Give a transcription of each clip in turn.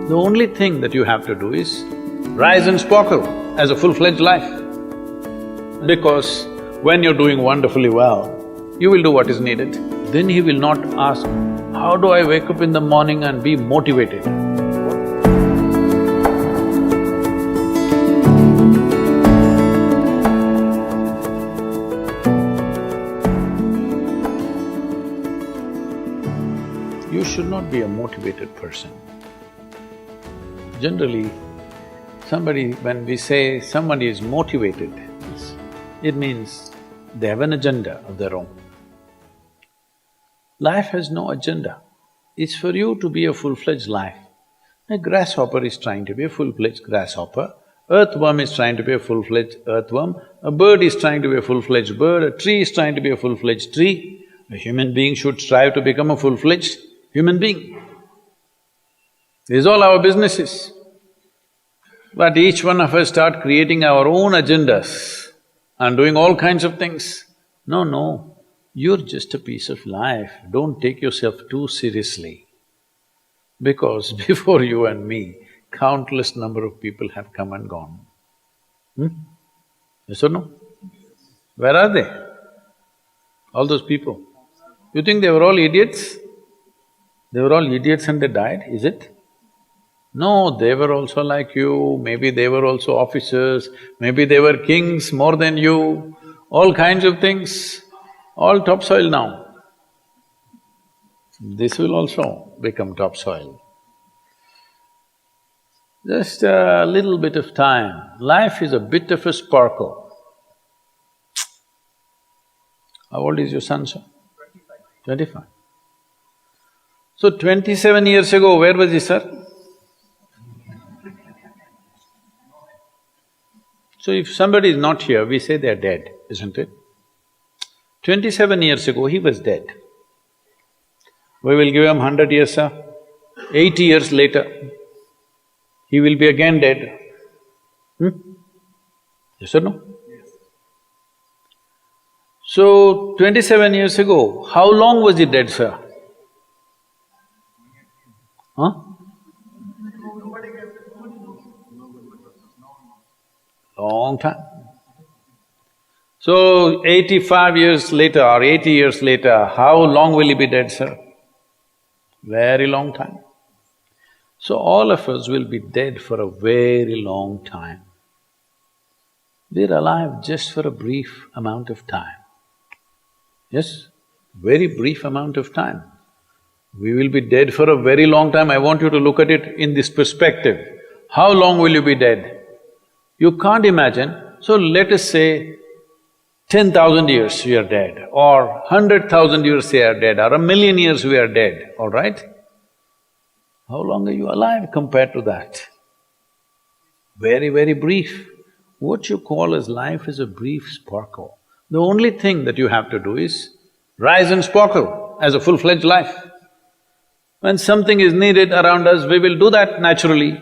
The only thing that you have to do is rise and sparkle as a full-fledged life. Because when you're doing wonderfully well, you will do what is needed. Then he will not ask, how do I wake up in the morning and be motivated? You should not be a motivated person. Generally, when we say somebody is motivated, it means they have an agenda of their own. Life has no agenda. It's for you to be a full-fledged life. A grasshopper is trying to be a full-fledged grasshopper, earthworm is trying to be a full-fledged earthworm, a bird is trying to be a full-fledged bird, a tree is trying to be a full-fledged tree. A human being should strive to become a full-fledged human being. This is all our businesses. But each one of us start creating our own agendas and doing all kinds of things. No, you're just a piece of life, don't take yourself too seriously. Because before you and me, countless number of people have come and gone. Yes or no? Where are they? All those people. You think they were all idiots? They were all idiots and they died, is it? No, they were also like you, maybe they were also officers, maybe they were kings more than you, all kinds of things, all topsoil now. This will also become topsoil. Just a little bit of time. Life is a bit of a sparkle. How old is your son, sir? 25. So 27 years ago, where was he, sir? So if somebody is not here, we say they are dead, isn't it? 27 years ago, he was dead. We will give him 100 years, sir. 80 years later, he will be again dead. Yes or no? Yes. So, 27 years ago, how long was he dead, sir? Huh? Long time. So, 85 years later or 80 years later, how long will he be dead, sir? Very long time. So, all of us will be dead for a very long time. We're alive just for a brief amount of time. Yes, very brief amount of time. We will be dead for a very long time. I want you to look at it in this perspective. How long will you be dead? You can't imagine. So let us say 10,000 years we are dead, or 100,000 years we are dead, or 1,000,000 years we are dead, all right? How long are you alive compared to that? Very, very brief. What you call as life is a brief sparkle. The only thing that you have to do is rise and sparkle as a full-fledged life. When something is needed around us, we will do that naturally,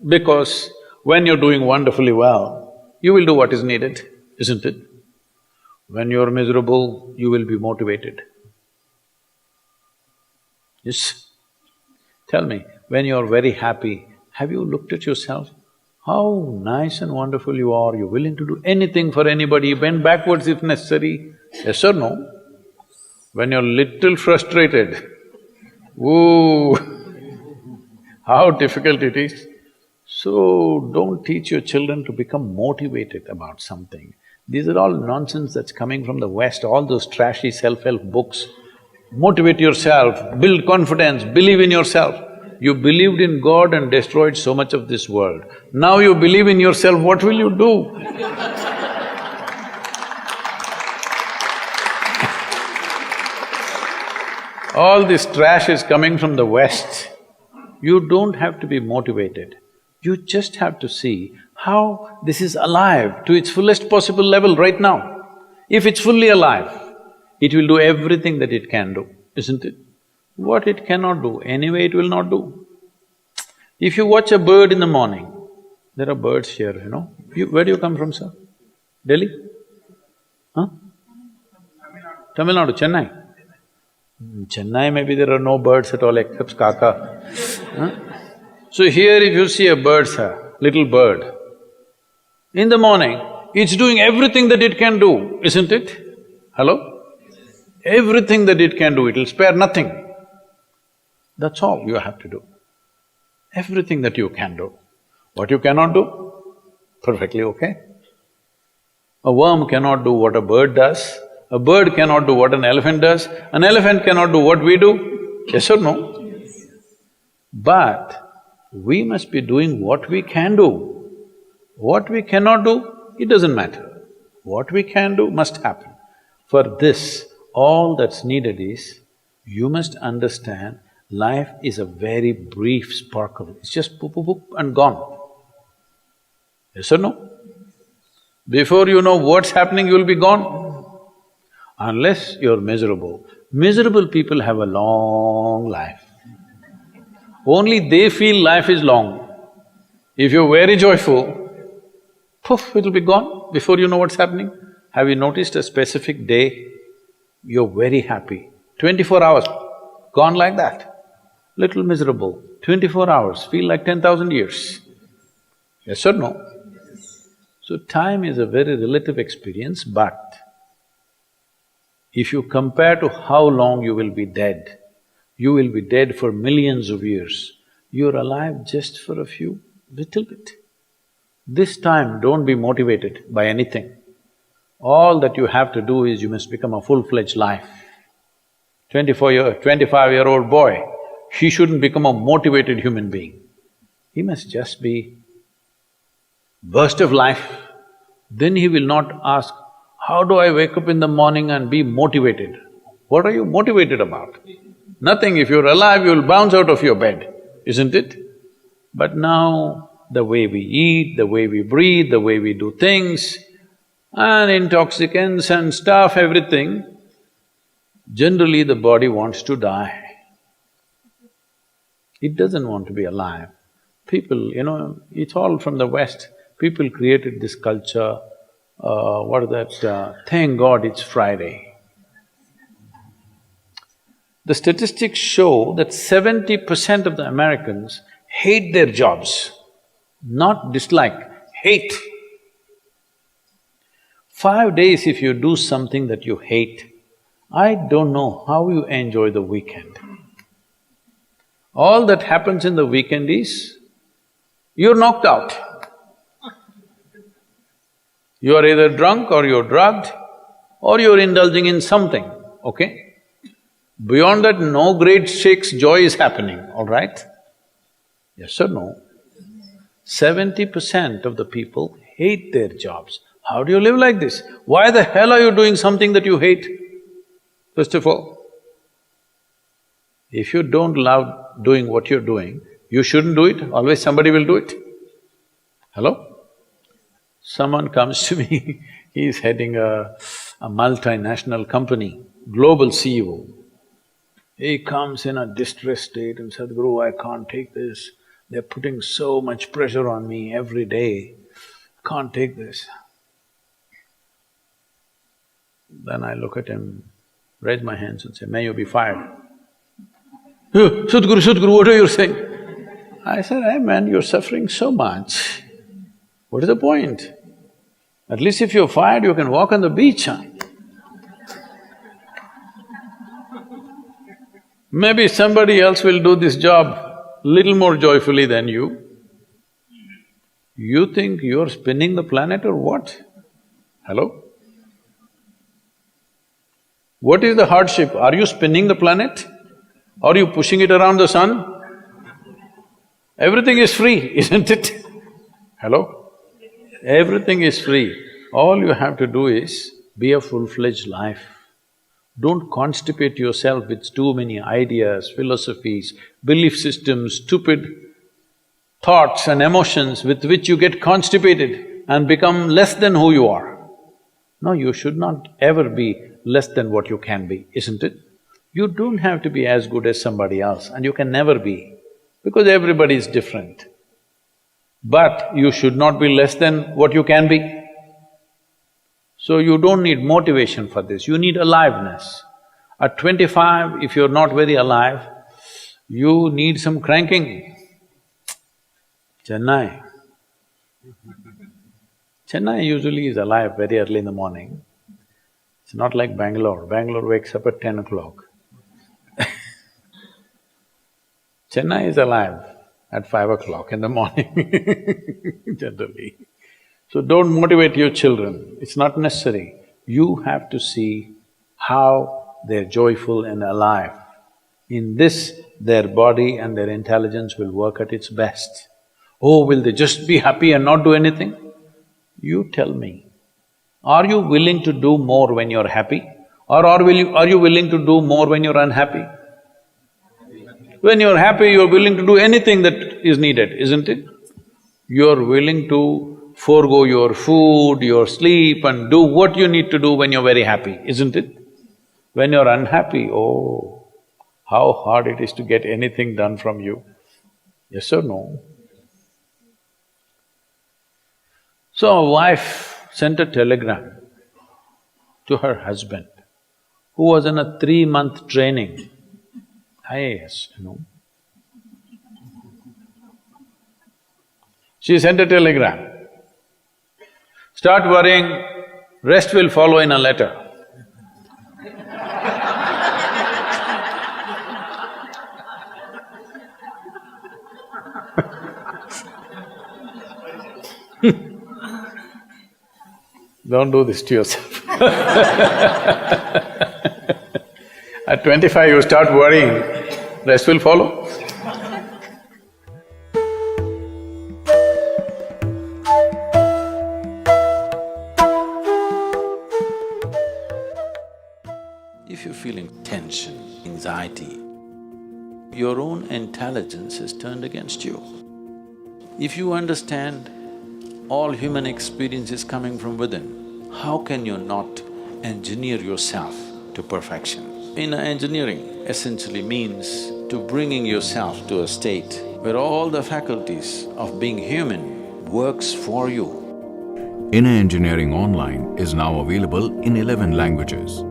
because when you're doing wonderfully well, you will do what is needed, isn't it? When you're miserable, you will be motivated. Yes? Tell me, when you're very happy, have you looked at yourself? How nice and wonderful you are, you're willing to do anything for anybody, bend backwards if necessary. Yes or no? When you're little frustrated, ooh, how difficult it is. So, don't teach your children to become motivated about something. These are all nonsense that's coming from the West, all those trashy self-help books. Motivate yourself, build confidence, believe in yourself. You believed in God and destroyed so much of this world. Now you believe in yourself, what will you do? All this trash is coming from the West. You don't have to be motivated. You just have to see how this is alive to its fullest possible level right now. If it's fully alive, it will do everything that it can do, isn't it? What it cannot do, anyway it will not do. If you watch a bird in the morning, there are birds here, you know. Where do you come from, sir? Delhi? Huh? Tamil Nadu, Chennai? Chennai maybe there are no birds at all except kaka. Huh? So here if you see a bird, sir, little bird, in the morning, it's doing everything that it can do, isn't it? Hello? Everything that it can do, it'll spare nothing. That's all you have to do. Everything that you can do. What you cannot do, perfectly okay. A worm cannot do what a bird does, a bird cannot do what an elephant does, an elephant cannot do what we do, yes or no? Yes. But we must be doing what we can do. What we cannot do, it doesn't matter. What we can do must happen. For this, all that's needed is, you must understand life is a very brief sparkle, it's just poop, poop, poop and gone. Yes or no? Before you know what's happening, you'll be gone. Unless you're miserable. Miserable people have a long life. Only they feel life is long. If you're very joyful, poof, it'll be gone before you know what's happening. Have you noticed a specific day, you're very happy, 24 hours, gone like that. Little miserable, 24 hours, feel like 10,000 years. Yes or no? So time is a very relative experience, but if you compare to how long you will be dead, you will be dead for millions of years. You're alive just for a few, little bit. This time, don't be motivated by anything. All that you have to do is you must become a full-fledged life. 25-year-old boy, he shouldn't become a motivated human being. He must just be burst of life. Then he will not ask, how do I wake up in the morning and be motivated? What are you motivated about? Nothing. If you're alive, you'll bounce out of your bed, isn't it? But now, the way we eat, the way we breathe, the way we do things, and intoxicants and stuff, everything, generally the body wants to die. It doesn't want to be alive. People, it's all from the West. People created this culture, thank God it's Friday. The statistics show that 70% of the Americans hate their jobs, not dislike, hate. 5 days if you do something that you hate, I don't know how you enjoy the weekend. All that happens in the weekend is, you're knocked out. You're either drunk or you're drugged or you're indulging in something, okay? Beyond that, no great shakes joy is happening, all right? Yes or no? 70% of the people hate their jobs. How do you live like this? Why the hell are you doing something that you hate? First of all, if you don't love doing what you're doing, you shouldn't do it, always somebody will do it. Hello? Someone comes to me, he's heading a multinational company, global CEO. He comes in a distressed state and said, Sadhguru, I can't take this. They're putting so much pressure on me every day, can't take this. Then I look at him, raise my hands and say, may you be fired. Sadhguru, what are you saying? I said, hey man, you're suffering so much. What is the point? At least if you're fired, you can walk on the beach, huh? Maybe somebody else will do this job little more joyfully than you. You think you're spinning the planet or what? Hello? What is the hardship? Are you spinning the planet? Are you pushing it around the sun? Everything is free, isn't it? Hello? Everything is free. All you have to do is be a full-fledged life. Don't constipate yourself with too many ideas, philosophies, belief systems, stupid thoughts and emotions with which you get constipated and become less than who you are. No, you should not ever be less than what you can be, isn't it? You don't have to be as good as somebody else and you can never be, because everybody is different. But you should not be less than what you can be. So you don't need motivation for this, you need aliveness. At 25, if you're not very alive, you need some cranking. Chennai. Chennai usually is alive very early in the morning. It's not like Bangalore. Bangalore wakes up at 10 o'clock. Chennai is alive at 5 o'clock in the morning, generally. So don't motivate your children, it's not necessary. You have to see how they're joyful and alive. In this, their body and their intelligence will work at its best. Oh, will they just be happy and not do anything? You tell me, are you willing to do more when you're happy? Or are you willing to do more when you're unhappy? When you're happy, you're willing to do anything that is needed, isn't it? You're willing to forego your food, your sleep and do what you need to do when you're very happy, isn't it? When you're unhappy, oh, how hard it is to get anything done from you. Yes or no? So a wife sent a telegram to her husband, who was in a 3-month training, IAS, you know. She sent a telegram, start worrying, rest will follow in a letter. Don't do this to yourself. At 25 you start worrying, rest will follow. If you're feeling tension, anxiety, your own intelligence is turned against you. If you understand all human experience is coming from within, how can you not engineer yourself to perfection? Inner engineering essentially means to bringing yourself to a state where all the faculties of being human works for you. Inner Engineering Online is now available in 11 languages.